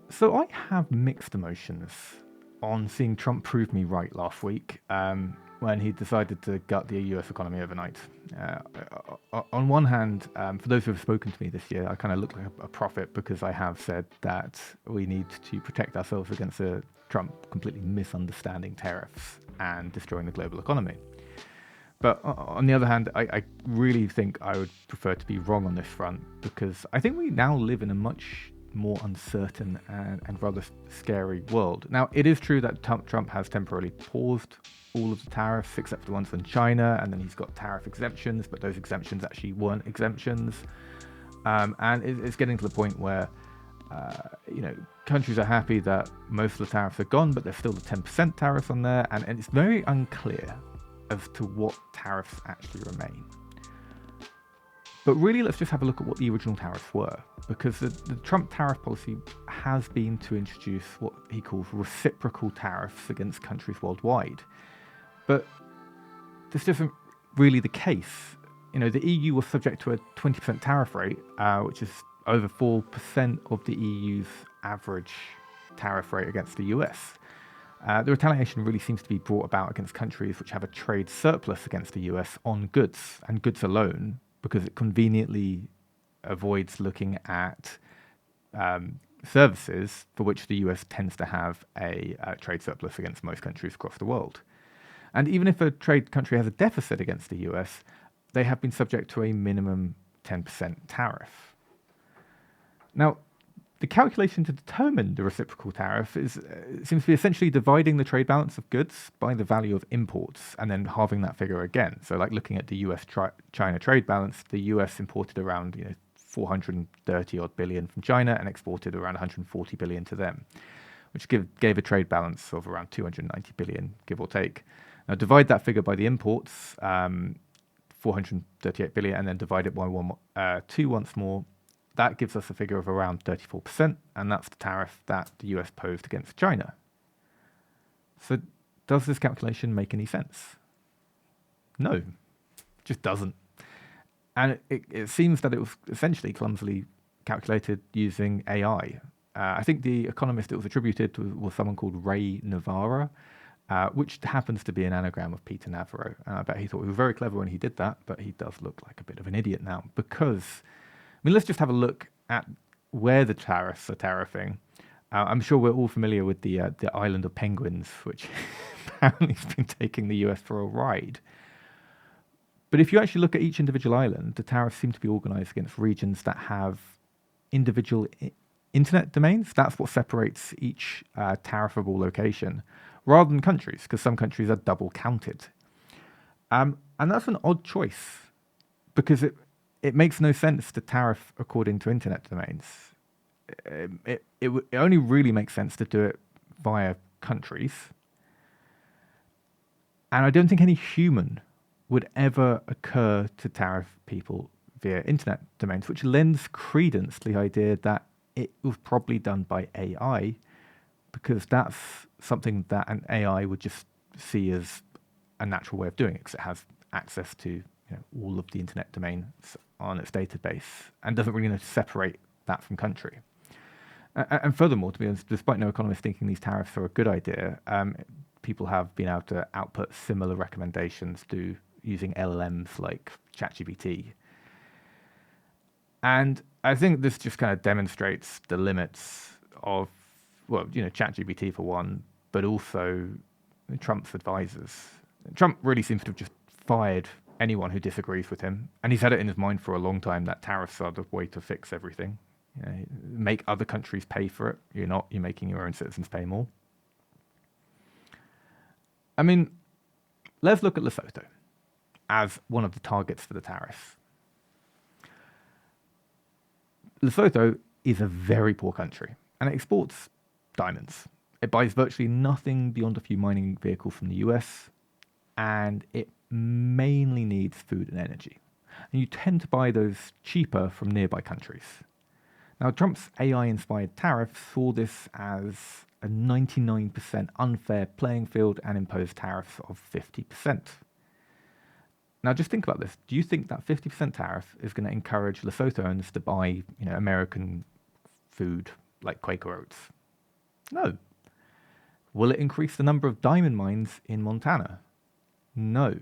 So I have mixed emotions on seeing Trump prove me right last week when he decided to gut the US economy overnight. Uh, on one hand, for those who have spoken to me this year, I kind of look like a prophet because I have said that we need to protect ourselves against Trump completely misunderstanding tariffs and destroying the global economy. But on the other hand, I really think I would prefer to be wrong on this front because I think we now live in a much more uncertain and rather scary world. Now, it is true that Trump has temporarily paused all of the tariffs except for the ones on China, and then he's got tariff exemptions, but those exemptions actually weren't exemptions. And it's getting to the point where countries are happy that most of the tariffs are gone, but there's still the 10% tariffs on there, and it's very unclear as to what tariffs actually remain. But really, let's just have a look at what the original tariffs were, because the Trump tariff policy has been to introduce what he calls reciprocal tariffs against countries worldwide. But this isn't really the case. The EU was subject to a 20% tariff rate, which is over 4% of the EU's average tariff rate against the US. The retaliation really seems to be brought about against countries which have a trade surplus against the US on goods, and goods alone, because it conveniently avoids looking at services for which the US tends to have a trade surplus against most countries across the world. And even if a trade country has a deficit against the US, they have been subject to a minimum 10% tariff. Now, the calculation to determine the reciprocal tariff seems to be essentially dividing the trade balance of goods by the value of imports and then halving that figure again. So like looking at the US-China trade balance, the US imported around 430 odd billion from China and exported around 140 billion to them, which gave a trade balance of around 290 billion, give or take. Now divide that figure by the imports, 438 billion, and then divide it by 2 once more. That gives us a figure of around 34%, and that's the tariff that the US posed against China. So does this calculation make any sense? No, it just doesn't. And it seems that it was essentially clumsily calculated using AI. I think the economist it was attributed to was someone called Ray Navarra, which happens to be an anagram of Peter Navarro. And I bet he thought he was very clever when he did that, but he does look like a bit of an idiot now because let's just have a look at where the tariffs are tariffing. I'm sure we're all familiar with the island of penguins, which apparently has been taking the US for a ride. But if you actually look at each individual island, the tariffs seem to be organized against regions that have individual internet domains. That's what separates each tariffable location, rather than countries, because some countries are double counted. And that's an odd choice, because it makes no sense to tariff according to internet domains. It only really makes sense to do it via countries. And I don't think any human would ever occur to tariff people via internet domains, which lends credence to the idea that it was probably done by AI, because that's something that an AI would just see as a natural way of doing it, because it has access to all of the internet domains on its database and doesn't really know to separate that from country. And furthermore, to be honest, despite no economists thinking these tariffs are a good idea, people have been able to output similar recommendations to using LLMs like ChatGPT. And I think this just kind of demonstrates the limits of, ChatGPT for one, but also Trump's advisors. Trump really seems to have just fired anyone who disagrees with him. And he's had it in his mind for a long time that tariffs are the way to fix everything. Make other countries pay for it. You're making your own citizens pay more. I mean, let's look at Lesotho as one of the targets for the tariffs. Lesotho is a very poor country, and it exports diamonds. It buys virtually nothing beyond a few mining vehicles from the US, and it mainly needs food and energy. And you tend to buy those cheaper from nearby countries. Now, Trump's AI-inspired tariff saw this as a 99% unfair playing field and imposed tariffs of 50%. Now, just think about this. Do you think that 50% tariff is going to encourage Lesotho owners to buy, American food like Quaker Oats? No. Will it increase the number of diamond mines in Montana? No.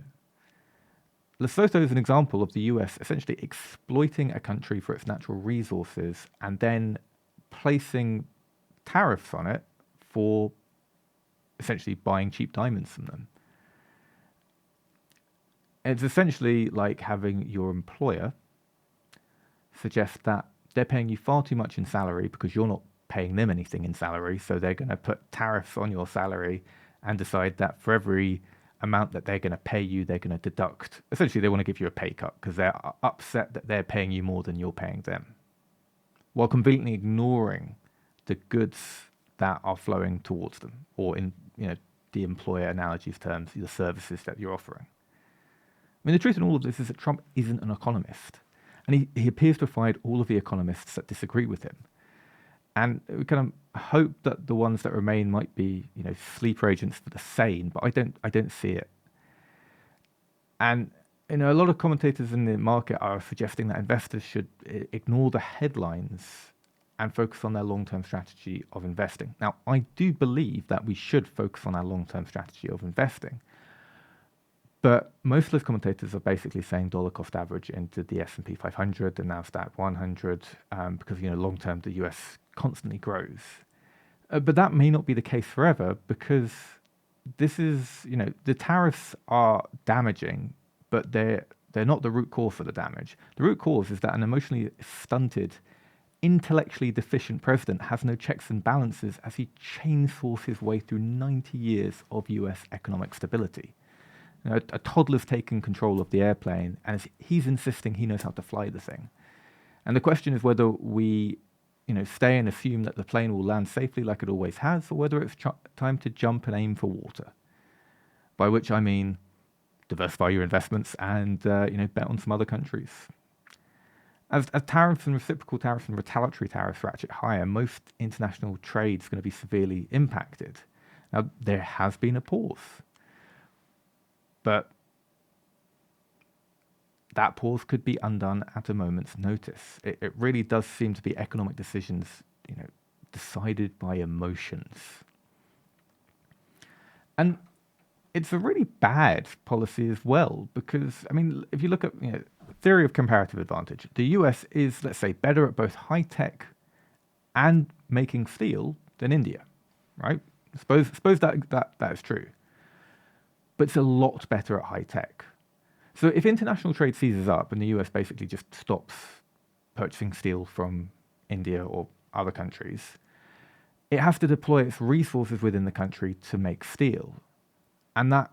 Lesotho is an example of the US essentially exploiting a country for its natural resources and then placing tariffs on it for essentially buying cheap diamonds from them. It's essentially like having your employer suggest that they're paying you far too much in salary because you're not paying them anything in salary, so they're going to put tariffs on your salary and decide that for every amount that they're going to pay you, they're going to deduct. Essentially, they want to give you a pay cut because they're upset that they're paying you more than you're paying them, while completely ignoring the goods that are flowing towards them, or in the employer analogies terms, the services that you're offering. I mean, the truth in all of this is that Trump isn't an economist, and he appears to have fired all of the economists that disagree with him. And we kind of hope that the ones that remain might be, sleeper agents for the sane, but I don't see it. And a lot of commentators in the market are suggesting that investors should ignore the headlines and focus on their long-term strategy of investing. Now, I do believe that we should focus on our long-term strategy of investing, but most of those commentators are basically saying dollar cost average into the S&P 500, the Nasdaq 100, because long term the US constantly grows. But that may not be the case forever, because this is the tariffs are damaging, but they're not the root cause for the damage. The root cause is that an emotionally stunted, intellectually deficient president has no checks and balances as he chainsaws his way through 90 years of US economic stability. A toddler's taken control of the airplane, and he's insisting he knows how to fly the thing. And the question is whether we, stay and assume that the plane will land safely like it always has, or whether it's time to jump and aim for water. By which I mean diversify your investments and, bet on some other countries. As tariffs and reciprocal tariffs and retaliatory tariffs ratchet higher, most international trade is going to be severely impacted. Now, there has been a pause. But that pause could be undone at a moment's notice. It really does seem to be economic decisions, decided by emotions. And it's a really bad policy as well, because, if you look at theory of comparative advantage, the US is, let's say, better at both high-tech and making steel than India, right? Suppose that is true. But it's a lot better at high tech. So if international trade seizes up and the US basically just stops purchasing steel from India or other countries, it has to deploy its resources within the country to make steel. And that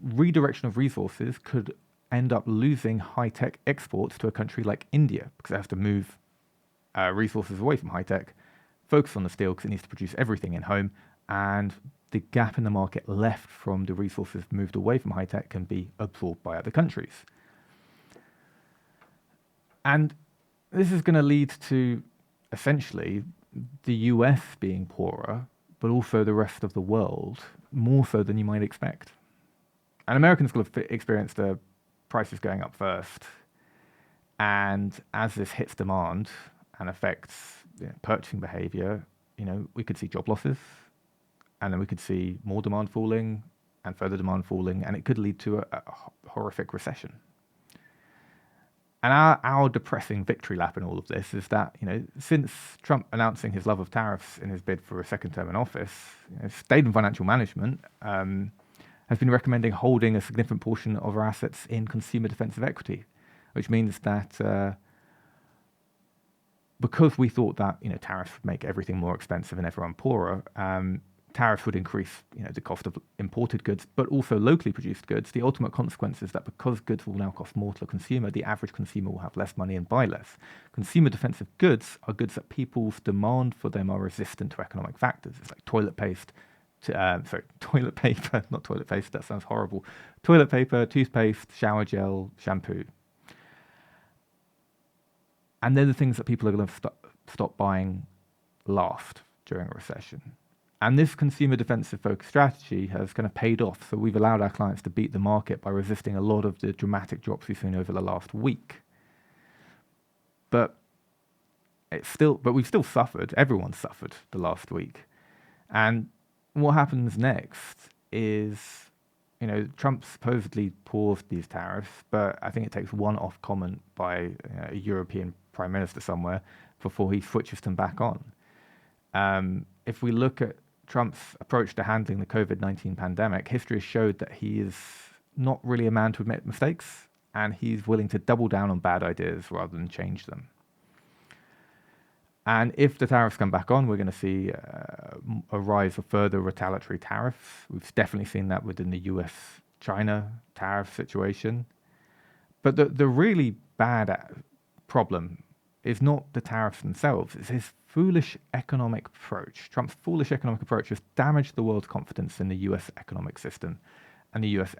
redirection of resources could end up losing high tech exports to a country like India, because it has to move resources away from high tech, focus on the steel because it needs to produce everything in home, and the gap in the market left from the resources moved away from high tech can be absorbed by other countries. And this is going to lead to essentially the US being poorer, but also the rest of the world, more so than you might expect. And Americans will have experienced the prices going up first. And as this hits demand and affects purchasing behavior, we could see job losses. And then we could see more demand falling and further demand falling, and it could lead to a horrific recession. And our depressing victory lap in all of this is that, since Trump announcing his love of tariffs in his bid for a second term in office, State and Financial Management has been recommending holding a significant portion of our assets in consumer defensive equity, which means that because we thought that tariffs would make everything more expensive and everyone poorer, tariffs would increase the cost of imported goods, but also locally produced goods. The ultimate consequence is that because goods will now cost more to the consumer, the average consumer will have less money and buy less. Consumer defensive goods are goods that people's demand for them are resistant to economic factors. It's like toilet paper, not toilet paste, that sounds horrible. Toilet paper, toothpaste, shower gel, shampoo. And they're the things that people are going to stop buying last during a recession. And this consumer defensive focused strategy has kind of paid off. So we've allowed our clients to beat the market by resisting a lot of the dramatic drops we've seen over the last week. But we've still suffered. Everyone's suffered the last week. And what happens next is, Trump supposedly paused these tariffs, but I think it takes one off comment by a European prime minister somewhere before he switches them back on. If we look at Trump's approach to handling the COVID-19 pandemic, history has showed that he is not really a man to admit mistakes, and he's willing to double down on bad ideas rather than change them. And if the tariffs come back on, we're going to see a rise of further retaliatory tariffs. We've definitely seen that within the US-China tariff situation. But the really bad problem is not the tariffs themselves, it's his foolish economic approach. Trump's foolish economic approach has damaged the world's confidence in the US economic system and the US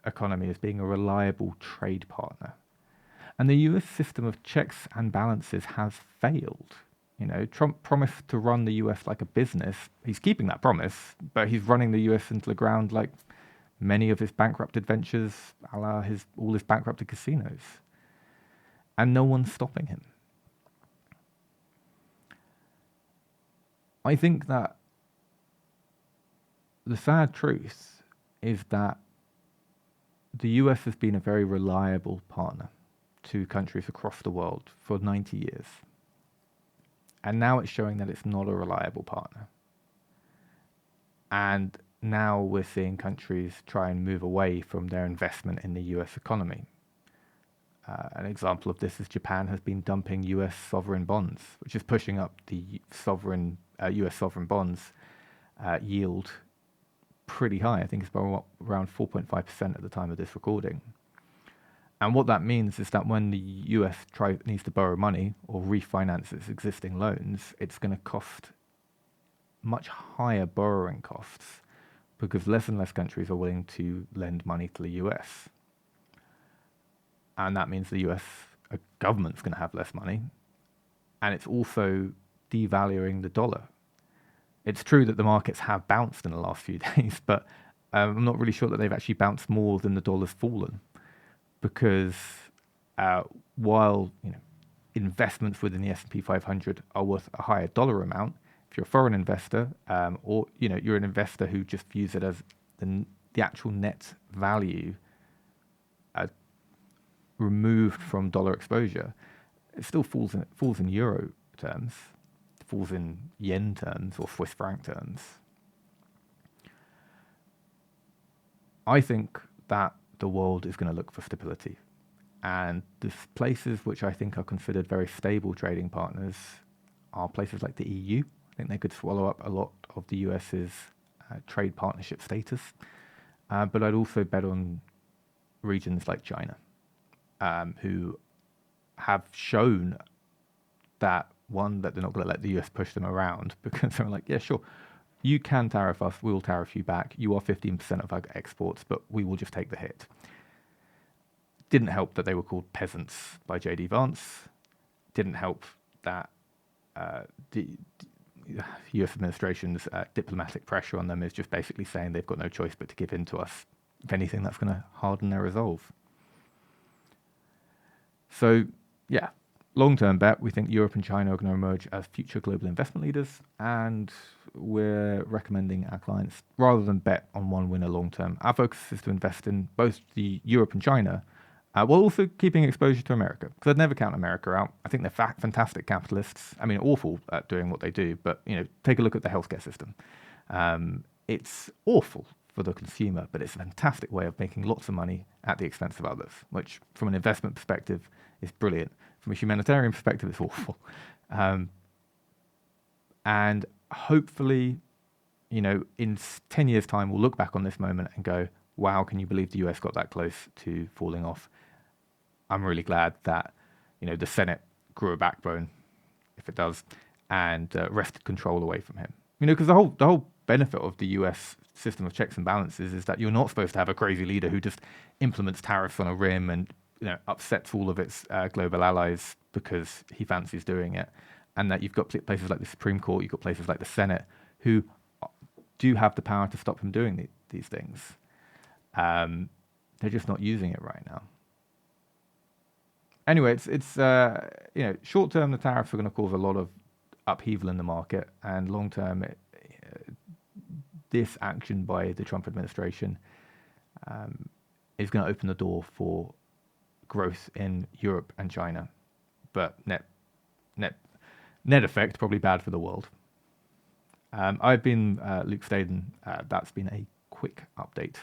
economy as being a reliable trade partner. And the US system of checks and balances has failed. Trump promised to run the US like a business. He's keeping that promise, but he's running the US into the ground like many of his bankrupted ventures, a la all his bankrupted casinos. And no one's stopping him. I think that the sad truth is that the US has been a very reliable partner to countries across the world for 90 years. And now it's showing that it's not a reliable partner. And now we're seeing countries try and move away from their investment in the US economy. An example of this is Japan has been dumping US sovereign bonds, which is pushing up the US sovereign bonds yield pretty high. I think it's around 4.5% at the time of this recording. And what that means is that when the US needs to borrow money or refinance its existing loans, it's going to cost much higher borrowing costs because less and less countries are willing to lend money to the US. And that means the US government's going to have less money. And it's also devaluing the dollar. It's true that the markets have bounced in the last few days, but I'm not really sure that they've actually bounced more than the dollar's fallen. Because while investments within the S&P 500 are worth a higher dollar amount, if you're a foreign investor or you're an investor who just views it as the actual net value removed from dollar exposure, it still falls in euro terms, falls in yen terms or Swiss franc terms. I think that the world is going to look for stability. And the places which I think are considered very stable trading partners are places like the EU. I think they could swallow up a lot of the US's trade partnership status. But I'd also bet on regions like China, who have shown that, one, that they're not going to let the US push them around because they're like, yeah, sure, you can tariff us, we'll tariff you back. You are 15% of our exports, but we will just take the hit. Didn't help that they were called peasants by J.D. Vance. Didn't help that the US administration's diplomatic pressure on them is just basically saying they've got no choice but to give in to us. If anything, that's going to harden their resolve. So, yeah, long-term bet, we think Europe and China are going to emerge as future global investment leaders, and we're recommending our clients, rather than bet on one winner long-term, our focus is to invest in both the Europe and China, while also keeping exposure to America, because I'd never count America out. I think they're fantastic capitalists. I mean, awful at doing what they do, but take a look at the healthcare system. It's awful for the consumer, but it's a fantastic way of making lots of money at the expense of others, which from an investment perspective is brilliant. From a humanitarian perspective, it's awful. And hopefully, in 10 years' time, we'll look back on this moment and go, wow, can you believe the US got that close to falling off? I'm really glad that, the Senate grew a backbone, if it does, and wrested control away from him. Because the whole benefit of the US system of checks and balances is that you're not supposed to have a crazy leader who just implements tariffs on a whim and upsets all of its global allies because he fancies doing it, and that you've got places like the Supreme Court, you've got places like the Senate who do have the power to stop him doing these things. They're just not using it right now. Anyway, it's short term the tariffs are going to cause a lot of upheaval in the market, and long term this action by the Trump administration is going to open the door for growth in Europe and China, but net effect probably bad for the world. I've been Luke Staden. That's been a quick update.